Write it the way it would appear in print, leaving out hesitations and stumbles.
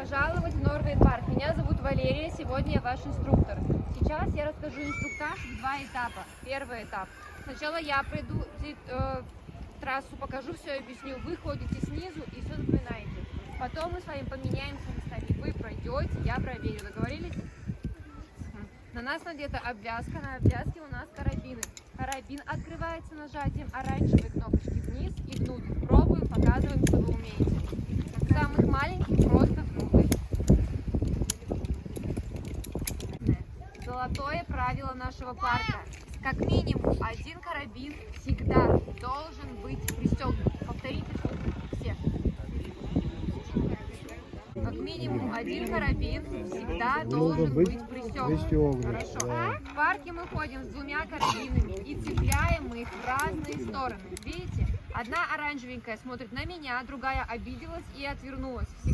пожаловать в Норвейн Парк. Меня зовут Валерия, сегодня я ваш инструктор. Сейчас я расскажу инструктаж в два этапа. Первый этап. Сначала я пройду трассу, покажу все, объясню. Вы ходите снизу и все запоминаете. Потом мы с вами поменяемся местами. Вы пройдете, я проверю. Договорились? На нас надета обвязка, на обвязке у нас карабины. Карабин открывается нажатием оранжевой кнопочки вниз и внутрь. Пробуем, показываем, что вы умеете. Самых маленьких просто внутрь. Золотое правило нашего парка. Как минимум один карабин всегда должен быть пристегнут. Повторите все. Как минимум один карабин всегда должен быть пристегнут. Хорошо. В парке мы ходим с двумя карабинами и цепляем их в разные стороны. Видите? Одна оранжевенькая смотрит на меня, другая обиделась и отвернулась.